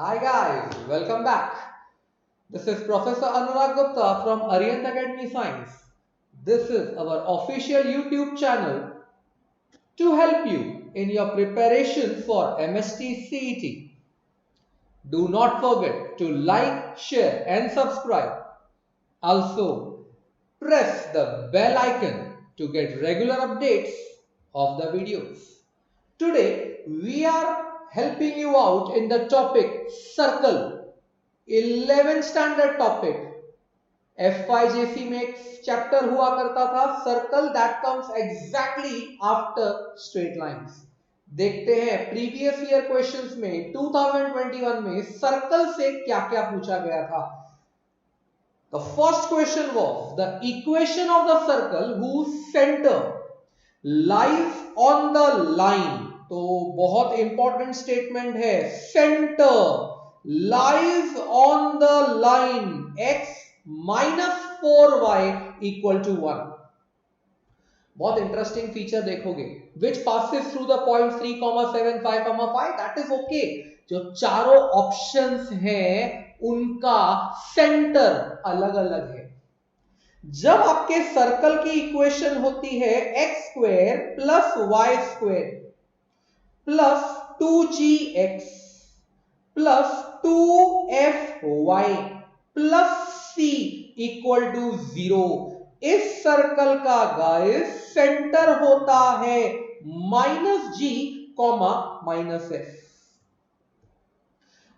Hi guys, welcome back. This is Professor Anurag Gupta from Arihant Academy Science. This is our official YouTube channel to help you in your preparation for MST CET. Do not forget to like, share and subscribe. Also, press the bell icon to get regular updates of the videos. Today, we are helping you out in the topic circle, 11th standard topic. FYJC में एक chapter हुआ करता था circle that comes exactly after straight lines. देखते हैं previous year questions में 2021 में circle से क्या क्या पूछा गया था. The first question was the equation of the circle whose center lies on the line. तो बहुत इंपॉर्टेंट स्टेटमेंट है. Centre lies on the line x minus 4y equal to 1. बहुत इंटरेस्टिंग फीचर देखोगे. Which passes through the point 3, 7, 5, 5. That is okay. जो चारों options हैं उनका centre अलग अलग है. जब आपके सर्कल की इक्वेशन होती है x square plus y square plus 2gx plus 2fy plus c equal to 0. इस सर्कल का गाइस सेंटर होता है -g, -f.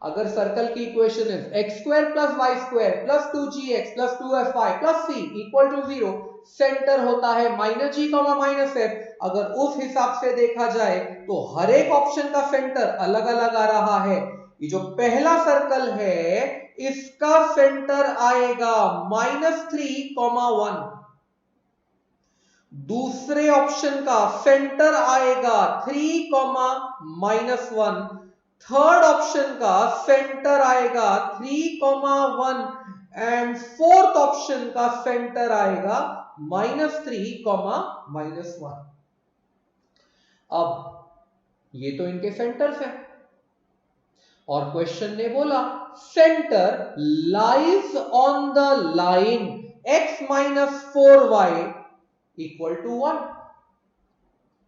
अगर सर्कल की इक्वेशन है x square plus y square plus 2gx plus 2fy plus c equal to 0, centre होता है -g, -f. अगर उस हिसाब से देखा जाए तो हर एक ऑप्शन का सेंटर अलग अलग आ रहा है. ये जो पहला सर्कल है इसका सेंटर आएगा -3, 1. दूसरे ऑप्शन का सेंटर आएगा 3, -1. थर्ड ऑप्शन का सेंटर आएगा 3, 1 एंड फोर्थ ऑप्शन का सेंटर आएगा -3, -1. अब ये तो इनके सेंटर्स हैं और क्वेश्चन ने बोला centre lies on the line x minus 4y equal to 1.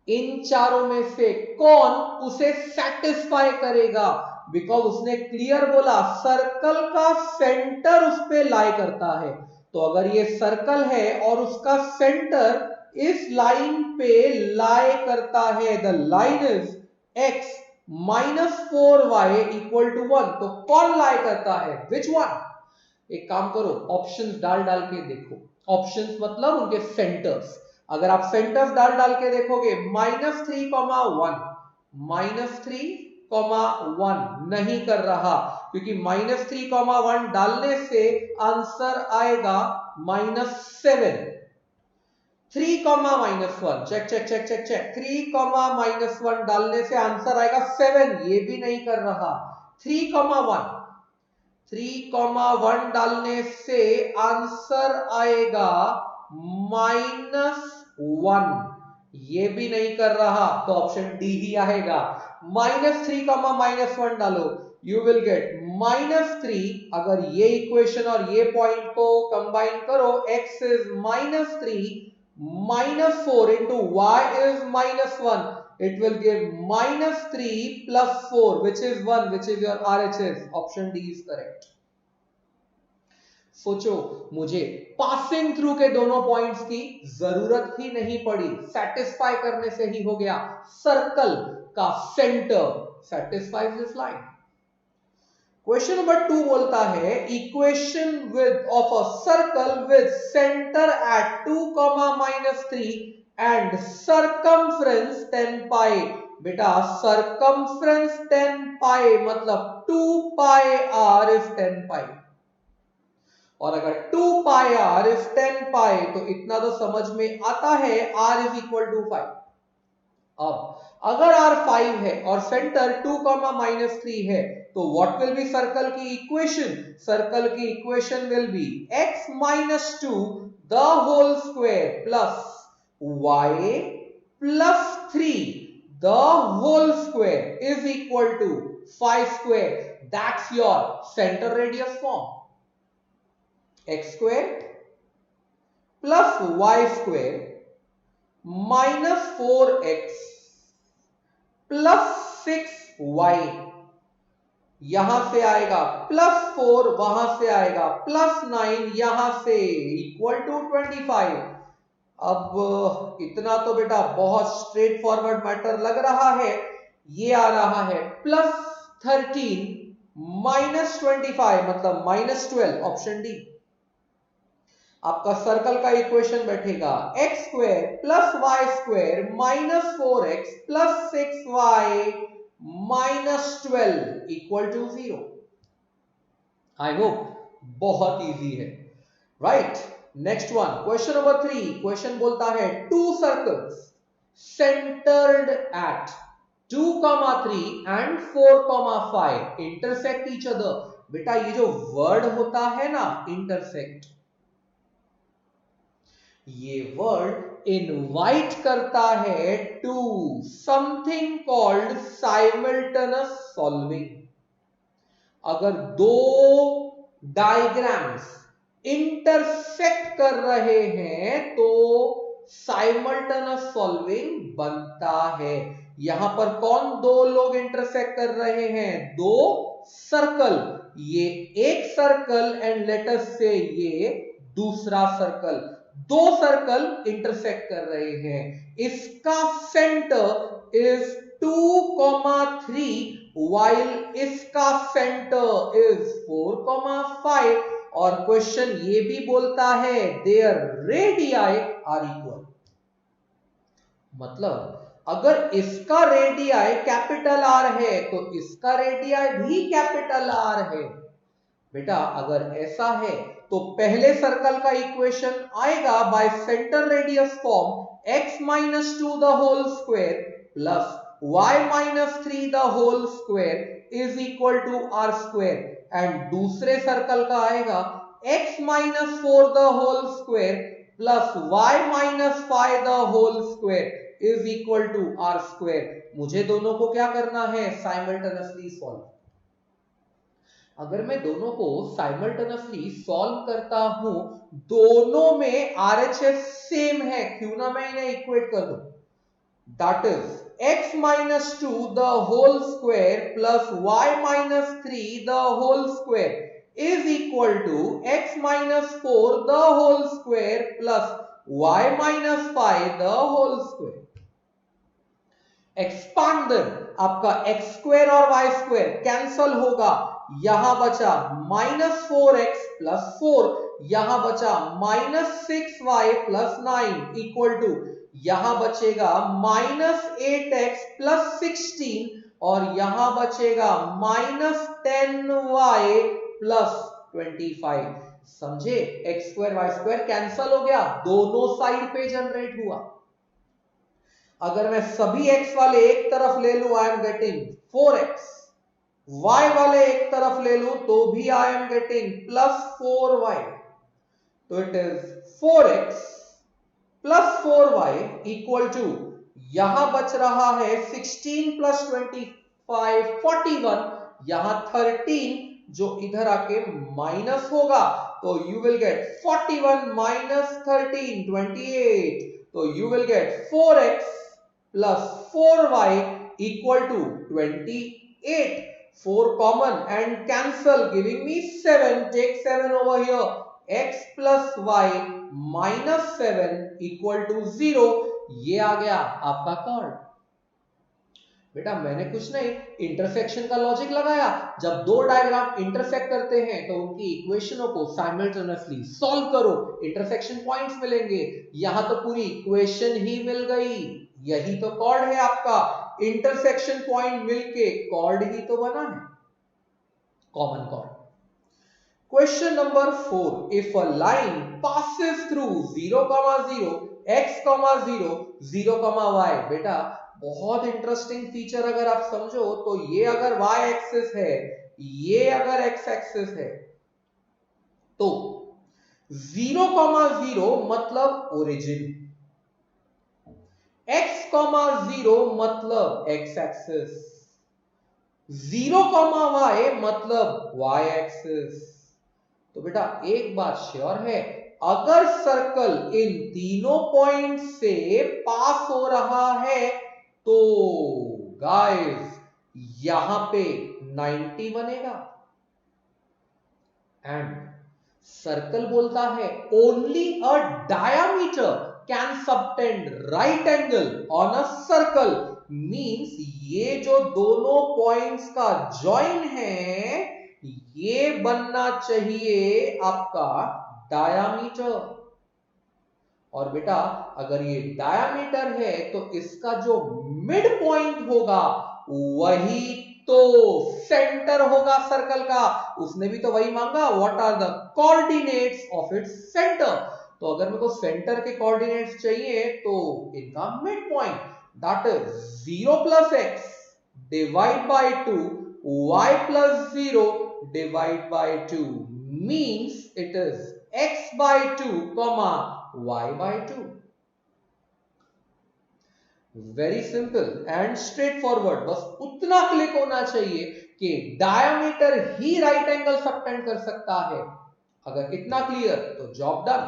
इन चारों में से कौन उसे सेटिस्फाई करेगा? बिकॉज उसने क्लियर बोला सर्कल का सेंटर उस पे लाई करता है. तो अगर ये सर्कल है और उसका सेंटर इस लाइन पे लाई करता है, the line is x minus 4y equal to 1, तो कौन लाई करता है? Which one? एक काम करो, ऑप्शंस डाल डाल के देखो. ऑप्शंस मतलब उनके सेंटर्स. अगर आप सेंटर्स डाल डाल के देखोगे -3, 1, -3, 1 नहीं कर रहा क्योंकि -3, 1 डालने से आंसर आएगा -7. 3, -1 check check check check check. 3, -1 डालने से आंसर आएगा 7. ये भी नहीं कर रहा. 3, 1 डालने से आंसर आएगा -1. ये भी नहीं कर रहा तो ऑप्शन डी ही आएगा. -3, -1 डालो, यू विल गेट -3. अगर ये इक्वेशन और ये पॉइंट को कंबाइन करो, x is -3, -4 into y is -1, it will give -3 plus 4 which is 1, which is your RHS. Option D is correct. सोचो, मुझे पासिंग थ्रू के दोनों पॉइंट्स की जरूरत ही नहीं पड़ी, सेटिस्फाई करने से ही हो गया. सर्कल का centre satisfies this line. Question number 2 बोलता है equation with of a circle with centre at 2, -3 and circumference 10 पाई. बेटा सरकमफ्रेंस 10 पाई मतलब 2 पाई r इज 10 पाई. और अगर 2 पाई r इज 10 पाई तो इतना तो समझ में आता है r इज इक्वल टू 5. अब अगर r 5 है और सेंटर 2, -3 है तो व्हाट विल बी सर्कल की इक्वेशन? सर्कल की equation will be x - 2 the whole square plus y plus 3 the whole square is equal to 5 square. That's your centre radius form. x square plus y square minus 4x plus 6y. यहां से आएगा +4, वहां से आएगा +9, यहां से equal to 25. अब इतना तो बेटा बहुत स्ट्रेट फॉरवर्ड मैटर लग रहा है. ये आ रहा है +13 -25 मतलब -12, ऑप्शन डी. आपका सर्कल का इक्वेशन बैठेगा x square plus Y square minus 4x plus 6y minus 12 equal to 0. I hope बहुत इजी है, right. Next one, question number 3. Question बोलता है two circles centred at 2,3 and 4,5 intersect each other. बेटा ये जो word होता है ना इंटरसेक्ट, ये वर्ड इनवाइट करता है to something called simultaneous solving. अगर दो डायग्राम्स इंटरसेक्ट कर रहे हैं तो साइमल्टेनियस सॉल्विंग बनता है. यहां पर कौन दो लोग इंटरसेक्ट कर रहे हैं? दो सर्कल. ये एक सर्कल एंड लेट अस से ये दूसरा सर्कल. दो सर्कल इंटरसेक्ट कर रहे हैं. इसका सेंटर इज 2,3 while इसका सेंटर इज 4,5. और क्वेश्चन ये भी बोलता है देयर रेडियाई आर इक्वल. मतलब अगर इसका रेडियाई कैपिटल आर है तो इसका रेडियाई भी कैपिटल आर है. बेटा अगर ऐसा है तो पहले सर्कल का इक्वेशन आएगा bye centre radius form x minus 2 the whole square plus y minus 3 the whole square is equal to r square. And दूसरे सर्कल का आएगा x minus 4 the whole square plus y minus 5 the whole square is equal to r square. मुझे दोनों को क्या करना है? Simultaneously solve. अगर मैं दोनों को साइमल्टेनियसली सॉल्व करता हूं, दोनों में RHS सेम है, क्यों ना मैं इन्हें इक्वेट कर दूं. That is x minus 2 the whole square plus y minus 3 the whole square is equal to x minus 4 the whole square plus y minus 5 the whole square. Expander आपका x square और y square cancel होगा. यहां बचा -4x plus 4, यहां बचा -6y plus 9 equal to यहां बचेगा -8x plus 16 और यहां बचेगा -10y प्लस 25. समझे? x square y square cancel हो गया, दोनों साइड पे जनरेट हुआ. अगर मैं सभी x वाले एक तरफ ले लूं, I am getting 4x. y वाले एक तरफ ले लूं तो भी I am getting plus 4y. तो it is 4x plus 4y equal to यहां बच रहा है 16 प्लस 25 41, यहां 13 जो इधर आके माइनस होगा तो यू विल गेट 41 माइनस 13 28. तो you will get 4x plus 4y equal to 28. 4 common and cancel giving me 7. Take 7 over here. X plus y minus 7 equal to 0. ये आ गया आपका कॉर्ड. बेटा मैंने कुछ नहीं, इंटरसेक्शन का लॉजिक लगाया. जब दो डायग्राम इंटरसेक्ट करते हैं तो उनकी इक्वेशनों को साइमल्टेनियसली सॉल्व करो, इंटरसेक्शन पॉइंट्स मिलेंगे. यहां तो पूरी इक्वेशन ही मिल गई. यही तो कॉर्ड है आपका. इंटरसेक्शन पॉइंट मिलके कॉर्ड ही तो बना है, common chord. Question number 4. If a line passes through 0, 0, x, 0, 0, y. बेटा बहुत इंटरेस्टिंग फीचर अगर आप समझो तो ये अगर y एक्सिस है, ये अगर x एक्सिस है, तो 0, 0 मतलब ओरिजिन, x, 0 मतलब x एक्सिस, 0, y मतलब y एक्सिस। तो बेटा एक बात श्योर है, अगर सर्कल इन तीनों पॉइंट से पास हो रहा है तो गाइस यहां पे 90 बनेगा। एंड सर्कल बोलता है only a diameter can subtend right angle on a circle, means ये जो दोनों पॉइंट्स का जॉइन है ये बनना चाहिए आपका डायामीटर। और बेटा अगर ये डायामीटर है तो इसका जो मिड पॉइंट होगा वही तो सेंटर होगा सर्कल का। उसने भी तो वही मांगा, what are the coordinates of its centre. तो अगर मेरे को सेंटर के कोऑर्डिनेट्स चाहिए तो इनका mid point that is 0 + x divide by 2 y + 0 divide by 2 means it is x/2, y/2। Very simple and straight forward, बस उतना क्लिक होना चाहिए कि डायमीटर ही राइट एंगल सबटेंड कर सकता है। अगर इतना क्लियर तो जॉब डन।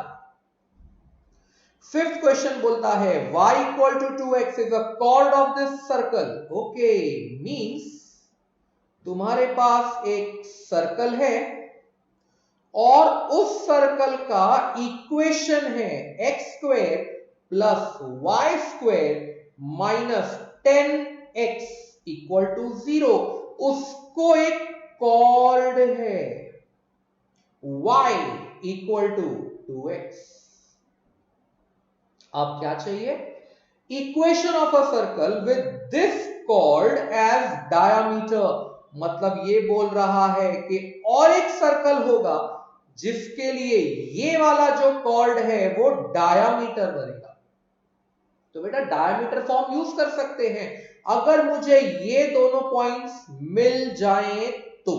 फिफ्थ क्वेश्चन बोलता है y = 2x is a cord of this circle. Okay, means तुम्हारे पास एक सर्कल है और उस सर्कल का इक्वेशन है x² + y² - 10x = 0। उसको एक कॉर्ड है y = 2x। अब क्या चाहिए? Equation of a circle with this chord as diameter. मतलब ये बोल रहा है कि और एक सर्कल होगा जिसके लिए ये वाला जो कॉर्ड है वो डायामीटर बनेगा। तो बेटा डायमीटर फॉर्म यूज कर सकते हैं अगर मुझे ये दोनों पॉइंट्स मिल जाएं तो।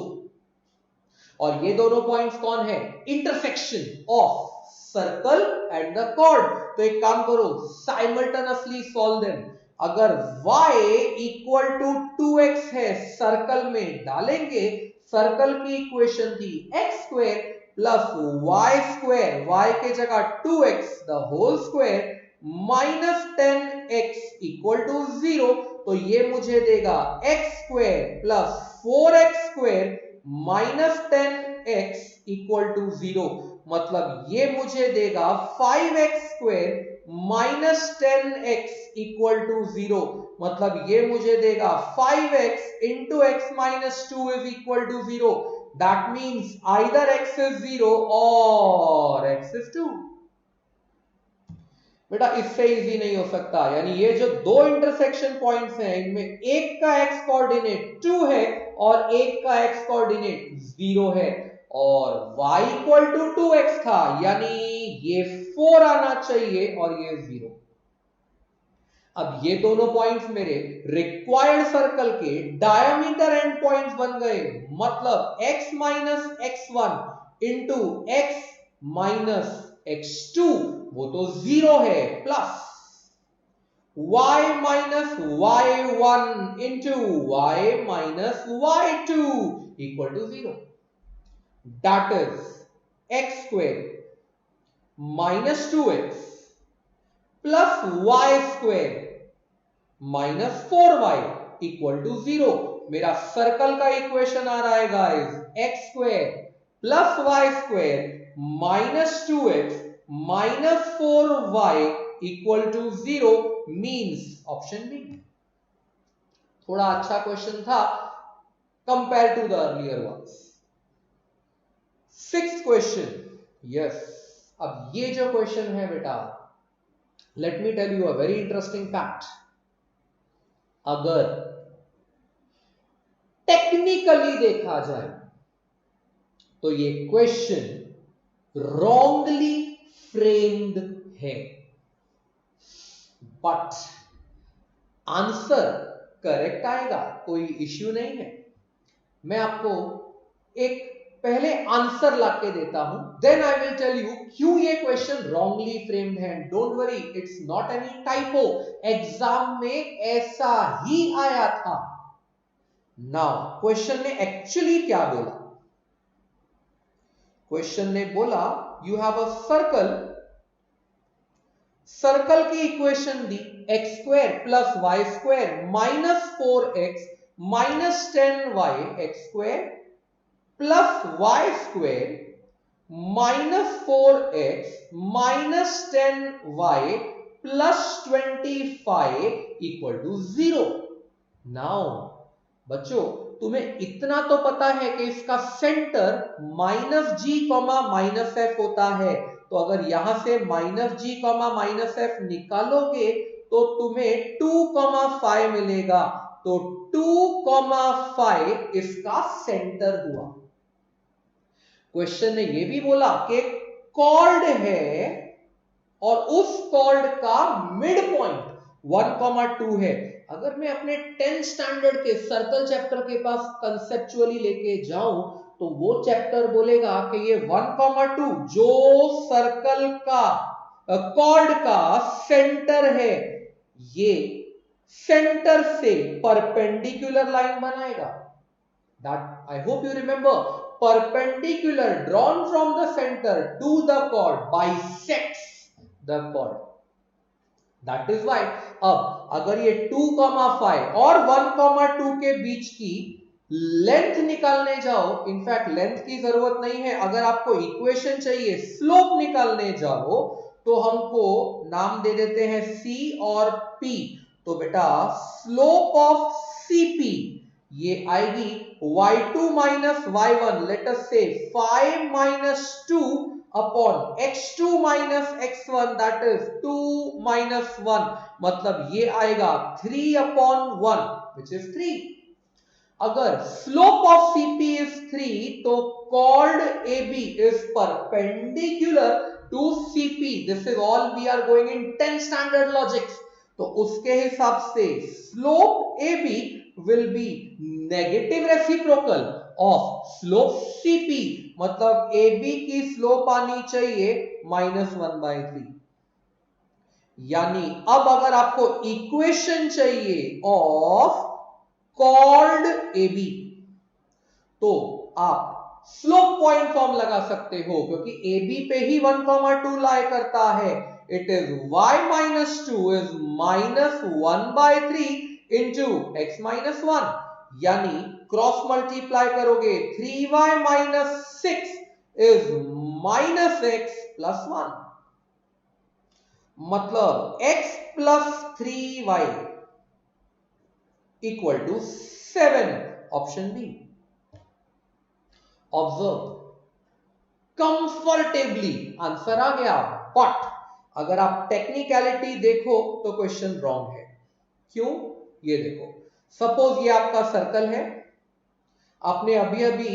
और ये दोनों पॉइंट्स कौन है? Intersection of circle and the chord. तो एक काम करो, साइमल्टेनियसली सॉल्व देम। अगर y = 2x है, सर्कल में डालेंगे, सर्कल की इक्वेशन थी x² + y², y के जगह 2x the whole square -10x = 0। तो ये मुझे देगा x² + 4x² -10x = 0। मतलब ये मुझे देगा 5x² -10x = 0। मतलब ये मुझे देगा 5x × x - 2 = 0। That means either x is 0 और x is 2। बेटा इससे इजी नहीं हो सकता, यानी ये जो दो इंटरसेक्शन पॉइंट्स हैं इनमें एक का x कोऑर्डिनेट 2 है और एक का x कोऑर्डिनेट 0 है और y = 2x था, यानी ये 4 आना चाहिए और ये 0। अब ये दोनों पॉइंट्स मेरे रिक्वायर्ड सर्कल के डायमीटर एंड पॉइंट्स बन गए। मतलब x - x1 × x - x2 वो तो 0 है, plus y - y1 × y - y2 = 0। That is x² - 2x plus y² - 4y = 0। मेरा सर्कल का इक्वेशन आ रहा है guys, x² + y² - 2x - 4y = 0 means option B. थोड़ा अच्छा क्वेश्चन था compare to the earlier ones. Sixth question, yes. अब ये जो क्वेश्चन है बेटा, let me tell you a very interesting fact. अगर टेक्निकली देखा जाए तो ये क्वेश्चन रॉन्गली फ्रेम्ड है, बट आंसर करेक्ट आएगा, कोई इश्यू नहीं है। मैं आपको एक पहले आंसर लाके देता हूं, then I will tell you क्यों ये क्वेश्चन रॉन्गली फ्रेम्ड है। Don't worry, it's not any typo, exam में ऐसा ही आया था। नाउ क्वेश्चन ने एक्चुअली क्या बोला? क्वेश्चन ने बोला you have a circle, circle की इक्वेशन दी x square plus Y square minus 4x minus 10y x square plus Y square minus 4x minus 10y plus 25 equal to 0। Now बच्चों तुम्हें इतना तो पता है कि इसका centre minus g comma minus f होता है, तो अगर यहां से minus g comma minus f निकालोगे तो तुम्हें 2,5 मिलेगा, तो 2,5 इसका सेंटर हुआ। क्वेश्चन ने यह भी बोला कि कॉर्ड है और उस कॉर्ड का मिड पॉइंट 1,2 है। अगर मैं अपने 10th स्टैंडर्ड के सर्कल चैप्टर के पास कंसेप्चुअली लेके जाऊं तो वो चैप्टर बोलेगा कि ये 1,2 जो सर्कल का कॉर्ड का सेंटर है, ये सेंटर से परपेंडिकुलर लाइन बनाएगा। That I hope you remember, perpendicular drawn from the center to the chord bisects the chord. That is why अब अगर ये 2,5 और 1,2 के बीच की लेंथ निकालने जाओ, इनफैक्ट लेंथ की जरूरत नहीं है, अगर आपको इक्वेशन चाहिए स्लोप निकालने जाओ तो हमको नाम दे देते हैं C और P। तो बेटा स्लोप ऑफ CP ये आएगी y2 minus y1, let us से 5 minus 2 upon x2 minus x1 that is 2 minus 1, मतलब ये आएगा 3 अपॉन 1 विच इज 3। अगर स्लोप ऑफ CP इज 3 तो chord AB is perpendicular to CP। This is all we are going in 10th standard logics. तो उसके हिसाब से slope AB will be negative reciprocal of slope CP, मतलब AB की slope आनी चाहिए -1/3। यानी अब अगर आपको इक्वेशन चाहिए ऑफ कॉर्ड AB तो आप स्लोप पॉइंट फॉर्म लगा सकते हो, क्योंकि AB पे ही 1,2 लाई करता है। It is y minus 2 is -1/3 into x minus 1, यानी क्रॉस मल्टीप्लाई करोगे 3y minus 6 is minus x plus 1, मतलब x plus 3y equal to 7, option B. Observe, comfortably answer आ गया, बट अगर आप टेक्निकलिटी देखो तो क्वेश्चन रॉन्ग है। क्यों? ये देखो, सपोज ये आपका सर्कल है, आपने अभी अभी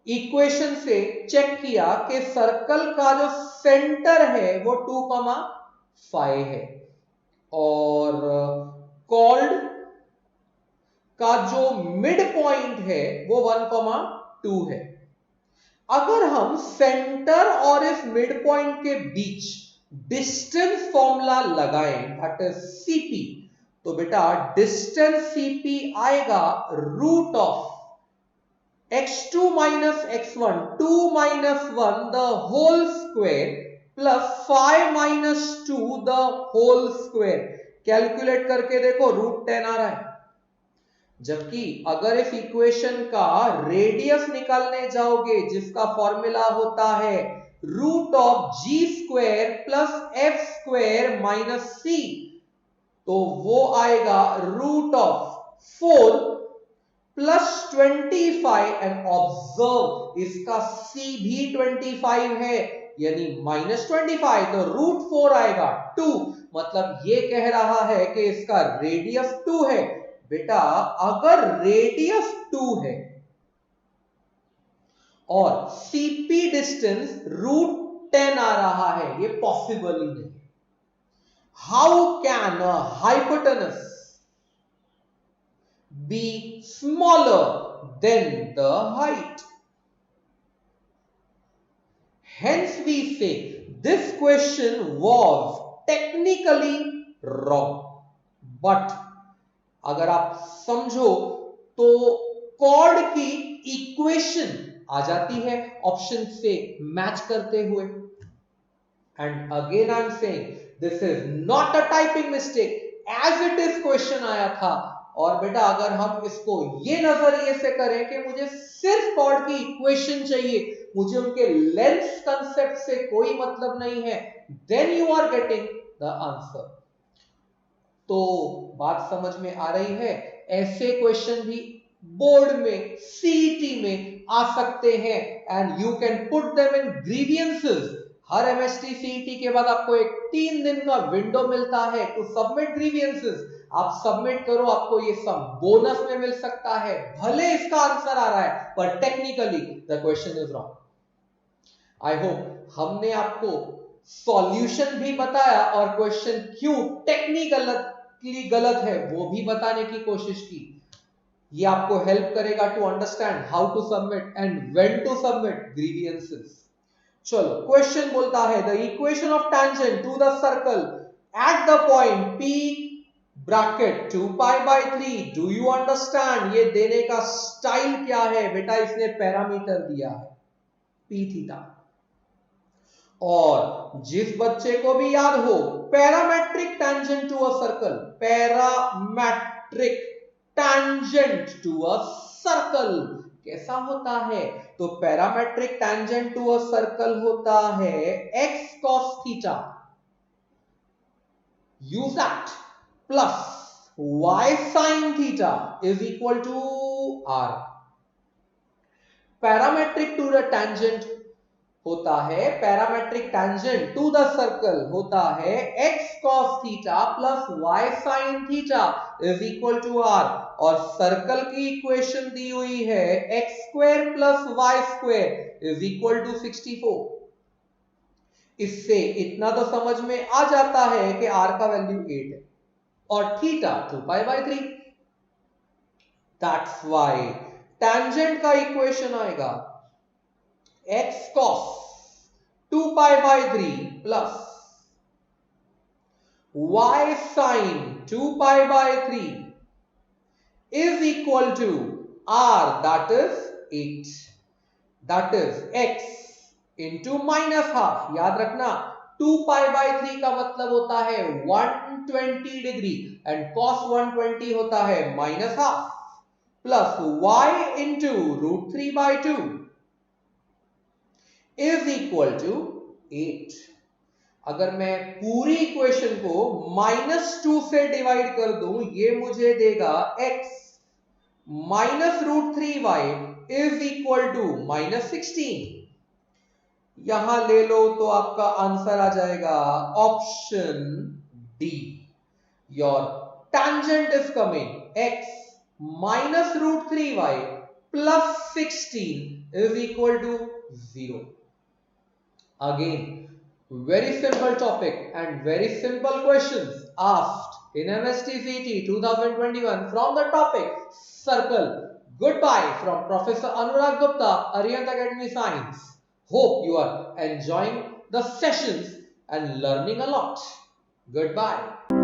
इक्वेशन से चेक किया कि सर्कल का जो सेंटर है वो 2,5 है और कॉर्ड का जो मिड पॉइंट है वो 1,2 है। अगर हम सेंटर और इस मिड पॉइंट के बीच डिस्टेंस फॉर्मूला लगाएं दैट इज CP, तो बेटा डिस्टेंस CP आएगा root of x2 minus x1 2 minus 1 the whole square plus 5 minus 2 the whole square. Calculate करके देखो रूट 10 आ रहा है, जबकि अगर इस इक्वेशन का रेडियस निकालने जाओगे जिसका फॉर्मूला होता है root of g square plus f square minus c, तो वो आएगा root of 4 plus 25 and observe इसका C भी 25 है यानी -25, तो रूट 4 आएगा 2, मतलब ये कह रहा है कि इसका रेडियस 2 है। बेटा अगर रेडियस 2 है और CP डिस्टेंस रूट 10 आ रहा है, ये पॉसिबल ही नहीं। How can a hypotenuse be smaller than the height? Hence we say this question was technically wrong, but अगर आप समझो तो कॉर्ड की इक्वेशन आ जाती है ऑप्शन से मैच करते हुए। And again I am saying this is not a typing mistake as it is question आया था। और बेटा अगर हम इसको ये नजरिए से करें कि मुझे सिर्फ कॉर्ड की इक्वेशन चाहिए, मुझे उनके लेंथ कंसेप्ट से कोई मतलब नहीं है, then you are getting the answer. तो बात समझ में आ रही है। ऐसे क्वेश्चन भी बोर्ड में सीईटी में आ सकते हैं and you can put them in grievances. Her MST CET के बाद आपको एक 3 दिन का विंडो मिलता है टू सबमिट ग्रीवियंसेस। आप सबमिट करो, आपको ये सब बोनस में मिल सकता है। भले इसका आंसर आ रहा है पर technically the question is wrong. I hope हमने आपको सॉल्यूशन भी बताया और क्वेश्चन क्यों टेक्निकली गलत है वो भी बताने की कोशिश की। ये आपको हेल्प करेगा to understand how to submit and when to submit grievances. चलो क्वेश्चन बोलता है the equation of tangent to the circle at the point P bracket 2 pi by 3। Do you understand? ये देने का स्टाइल क्या है बेटा? इसने पैरामीटर दिया है P थीटा। और जिस बच्चे को भी याद हो parametric tangent to a circle, parametric tangent to a circle कैसा होता है? तो parametric tangent to a circle होता है x cos theta, use that, plus y sin theta is equal to r। Parametric to the tangent होता है, parametric tangent to the circle होता है x cos theta plus y sin theta is equal to r। और circle की equation दी हुई है x square plus y square is equal to 64। इससे इतना तो समझ में आ जाता है कि r का वैल्यू 8 है और theta 2 pi by 3। That's why tangent का इक्वेशन आएगा x cos 2 pi by 3 plus y sin 2 pi by 3 is equal to r, that is 8, that is x into minus half। याद रखना 2 pi by 3 का मतलब होता है 120 डिग्री एंड cos 120 होता है minus half, plus y into root 3 by 2 is equal to 8। अगर मैं पूरी इक्वेशन को -2 से डिवाइड कर दूं, ये मुझे देगा x minus root 3y is equal to -16। यहां ले लो तो आपका आंसर आ जाएगा option D. Your tangent is coming x minus root 3y plus 16 is equal to 0। Again, very simple topic and very simple questions asked in MSTCT 2021 from the topic circle. Goodbye from Professor Anurag Gupta, Arihant Academy Science. Hope you are enjoying the sessions and learning a lot. Goodbye.